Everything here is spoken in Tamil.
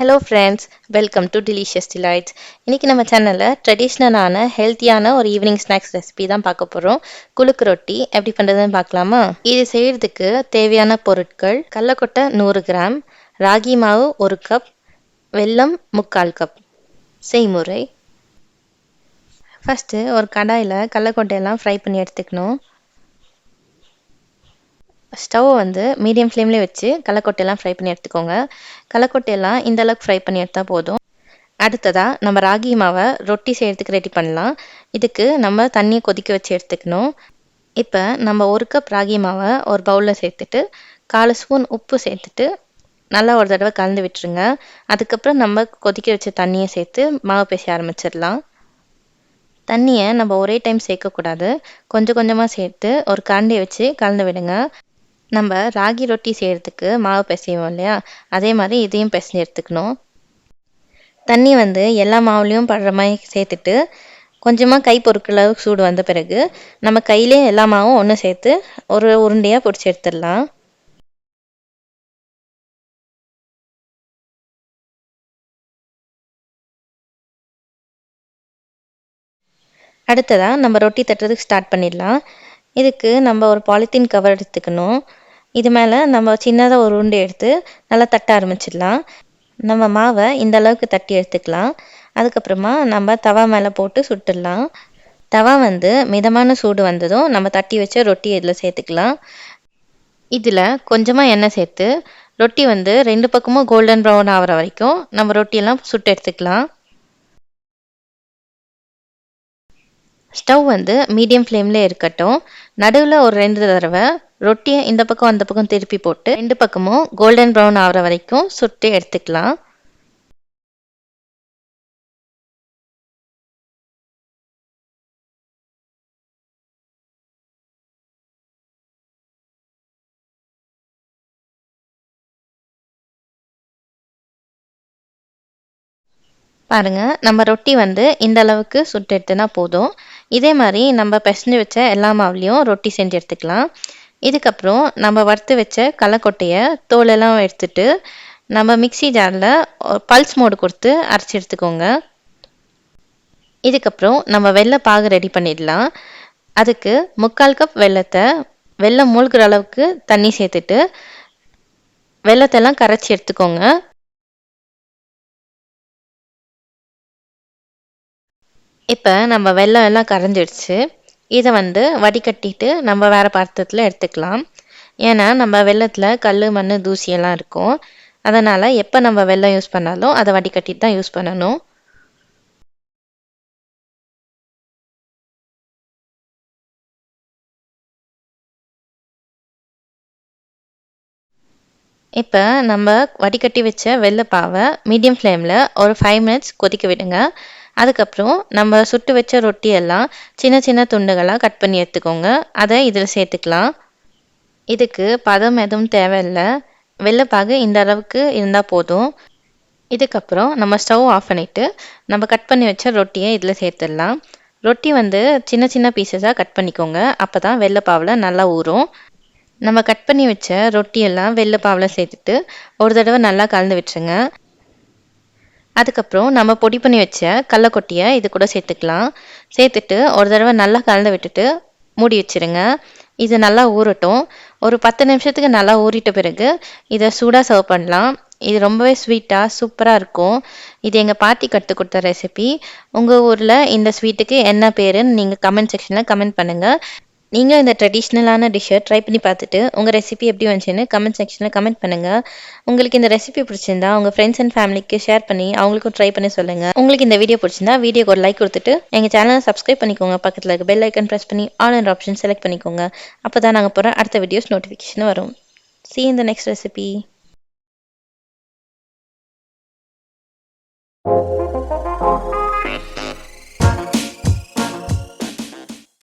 Hello friends, welcome to delicious delights. இன்றைக்கி நம்ம சேனலில் ட்ரெடிஷ்னலான ஹெல்த்தியான ஒரு ஈவினிங் ஸ்நாக்ஸ் ரெசிபி தான் பார்க்க போகிறோம். குழுக்கு ரொட்டி எப்படி பண்ணுறதுன்னு பார்க்கலாமா? இது செய்கிறதுக்கு தேவையான பொருட்கள்: கடலக்கொட்டை 100 கிராம், ராகி மாவு 1 கப், வெல்லம் 3/4 கப். செய்முறை: ஃபஸ்ட்டு ஒரு கடாயில் கடலக்கொட்டையெல்லாம் ஃப்ரை பண்ணி எடுத்துக்கணும். ஸ்டவ் மீடியம் ஃப்ளேம்லேயே வச்சு கடலக்கொட்டையெல்லாம் ஃப்ரை பண்ணி எடுத்துக்கோங்க. கடலக்கொட்டையெல்லாம் இந்த அளவுக்கு ஃப்ரை பண்ணி எடுத்தால் போதும். அடுத்ததாக நம்ம ராகி மாவை ரொட்டி செய்கிறதுக்கு ரெடி பண்ணலாம். இதுக்கு நம்ம தண்ணியை கொதிக்க வச்சு எடுத்துக்கணும். இப்போ நம்ம 1 கப் ராகி மாவை ஒரு பவுலில் சேர்த்துட்டு 1/4 ஸ்பூன் உப்பு சேர்த்துட்டு நல்லா ஒரு தடவை கலந்து விட்டுருங்க. அதுக்கப்புறம் நம்ம கொதிக்க வச்ச தண்ணியை சேர்த்து மாவு பேச ஆரம்பிச்சிடலாம். தண்ணியை நம்ம ஒரே டைம் சேர்க்கக்கூடாது, கொஞ்சம் கொஞ்சமாக சேர்த்து ஒரு கரண்டியை வச்சு கலந்து விடுங்க. நம்ம ராகி ரொட்டி செய்கிறதுக்கு மாவு பிசைவோம் இல்லையா, அதே மாதிரி இதையும் பிசைஞ்சு எடுத்துக்கணும். தண்ணி எல்லா மாவுலேயும் படுற மாதிரி சேர்த்துட்டு கொஞ்சமாக கை பொறுக்கிற அளவுக்கு சூடு வந்த பிறகு நம்ம கையிலே எல்லா மாவும் ஒன்று சேர்த்து ஒரு உருண்டையாக பிடிச்சி எடுத்துடலாம். அடுத்ததாக நம்ம ரொட்டி தட்டுறதுக்கு ஸ்டார்ட் பண்ணிடலாம். இதுக்கு நம்ம ஒரு பாலித்தீன் கவர் எடுத்துக்கணும். இது மேலே நம்ம சின்னதாக ஒரு உருண்டை எடுத்து நல்லா தட்ட ஆரம்பிச்சிடலாம். நம்ம மாவை இந்த அளவுக்கு தட்டி எடுத்துக்கலாம். அதுக்கப்புறமா நம்ம தவா மேலே போட்டு சுட்டுடலாம். தவா மிதமான சூடு வந்ததும் நம்ம தட்டி வச்ச ரொட்டி இதில் சேர்த்துக்கலாம். இதில் கொஞ்சமாக எண்ணெய் சேர்த்து ரொட்டி 2 பக்கமும் கோல்டன் ப்ரௌன் ஆகிற வரைக்கும் நம்ம ரொட்டியெல்லாம் சுட்டு எடுத்துக்கலாம். ஸ்டவ் மீடியம் ஃப்ளேமில் இருக்கட்டும். நடுவில் ஒரு 2 தடவை ரொட்டியை இந்த பக்கம் அந்த பக்கம் திருப்பி போட்டு 2 பக்கமும் கோல்டன் ப்ரௌன் ஆகிற வரைக்கும் சுட்டு எடுத்துக்கலாம். பாருங்கள், நம்ம ரொட்டி இந்த அளவுக்கு சுட்டு எடுத்துனா போதும். இதே மாதிரி நம்ம பிசைஞ்சு வச்ச எல்லா மாவுலேயும் ரொட்டி செஞ்சு எடுத்துக்கலாம். இதுக்கப்புறம் நம்ம வறுத்து வச்ச கடலக்கொட்டையை தோலெல்லாம் எடுத்துட்டு நம்ம மிக்ஸி ஜாரில் பல்ஸ் மோடு கொடுத்து அரைச்சி எடுத்துக்கோங்க. இதுக்கப்புறம் நம்ம வெள்ளை பாகு ரெடி பண்ணிடலாம். அதுக்கு 3/4 கப் வெல்லத்தை வெல்லம் மூழ்கிற அளவுக்கு தண்ணி சேர்த்துட்டு வெல்லத்தெல்லாம் கரைச்சி எடுத்துக்கோங்க. இப்போ நம்ம வெல்லம் எல்லாம் கரைஞ்சிடுச்சு. இதை வடிகட்டிட்டு நம்ம வேறு பாத்திரத்தில் எடுத்துக்கலாம். ஏன்னா நம்ம வெல்லத்தில் கல், மண், தூசியெல்லாம் இருக்கும். அதனால் எப்போ நம்ம வெல்லம் யூஸ் பண்ணாலும் அதை வடிகட்டிட்டு தான் யூஸ் பண்ணணும். இப்போ நம்ம வடிகட்டி வச்ச வெல்லப்பாவை மீடியம் ஃப்ளேமில் ஒரு 5 மினிட்ஸ் கொதிக்க விடுங்க. அதுக்கப்புறம் நம்ம சுட்டு வச்ச ரொட்டியெல்லாம் சின்ன சின்ன துண்டுகளாக கட் பண்ணி எடுத்துக்கோங்க. அதை இதில் சேர்த்துக்கலாம். இதுக்கு பதம் எதுவும் தேவையில்லை, வெள்ளைப்பாகு இந்த அளவுக்கு இருந்தால் போதும். இதுக்கப்புறம் நம்ம ஸ்டவ் ஆஃப் பண்ணிவிட்டு நம்ம கட் பண்ணி வச்ச ரொட்டியை இதில் சேர்த்துடலாம். ரொட்டி சின்ன சின்ன பீசஸாக கட் பண்ணிக்கோங்க, அப்போ தான் வெள்ளைப்பாவில் நல்லா ஊறும். நம்ம கட் பண்ணி வச்ச ரொட்டியெல்லாம் வெள்ளைப்பாவில் சேர்த்துட்டு ஒரு தடவை நல்லா கலந்து விட்டுருங்க. அதுக்கப்புறம் நம்ம பொடி பண்ணி வச்ச கடலக்கொட்டையை இது கூட சேர்த்துக்கலாம். சேர்த்துட்டு ஒரு தடவை நல்லா கலந்து விட்டுட்டு மூடி வச்சுருங்க. இது நல்லா ஊறட்டும். ஒரு 10 நிமிஷத்துக்கு நல்லா ஊறிட்ட பிறகு இதை சூடாக சர்வ் பண்ணலாம். இது ரொம்பவே ஸ்வீட்டாக சூப்பராக இருக்கும். இது எங்கள் பாட்டி கற்றுக் கொடுத்த ரெசிபி. உங்கள் ஊரில் இந்த ஸ்வீட்டுக்கு என்ன பேருன்னு நீங்கள் கமெண்ட் செக்ஷனில் கமெண்ட் பண்ணுங்கள். நீங்கள் இந்த ட்ரெடிஷ்னலான டிஷ்ஷை ட்ரை பண்ணி பார்த்துட்டு உங்கள் ரெசிபி எப்படி வந்துச்சுன்னு கமெண்ட் செக்ஷனில் கமெண்ட் பண்ணுங்கள். உங்களுக்கு இந்த ரெசிபி பிடிச்சிருந்தா உங்கள் ஃப்ரெண்ட்ஸ் அண்ட் ஃபேமிலிக்கு ஷேர் பண்ணி அவங்களுக்கும் ட்ரை பண்ணி சொல்லுங்கள். உங்களுக்கு இந்த வீடியோ பிடிச்சிருந்தா வீடியோக்கு ஒரு லைக் கொடுத்துட்டு எங்கள் சேனலை சப்ஸ்கிரைப் பண்ணிக்கோங்க. பக்கத்தில் இருக்க பெல் ஐக்கன் ப்ரெஸ் பண்ணி ஆல் என்ற ஆப்ஷன் செலக்ட் பண்ணிக்கோங்க. அப்போ தான் நாங்கள் போகிற அடுத்த வீடியோஸ் நோட்டிஃபிகேஷன் வரும். See you in the next recipe.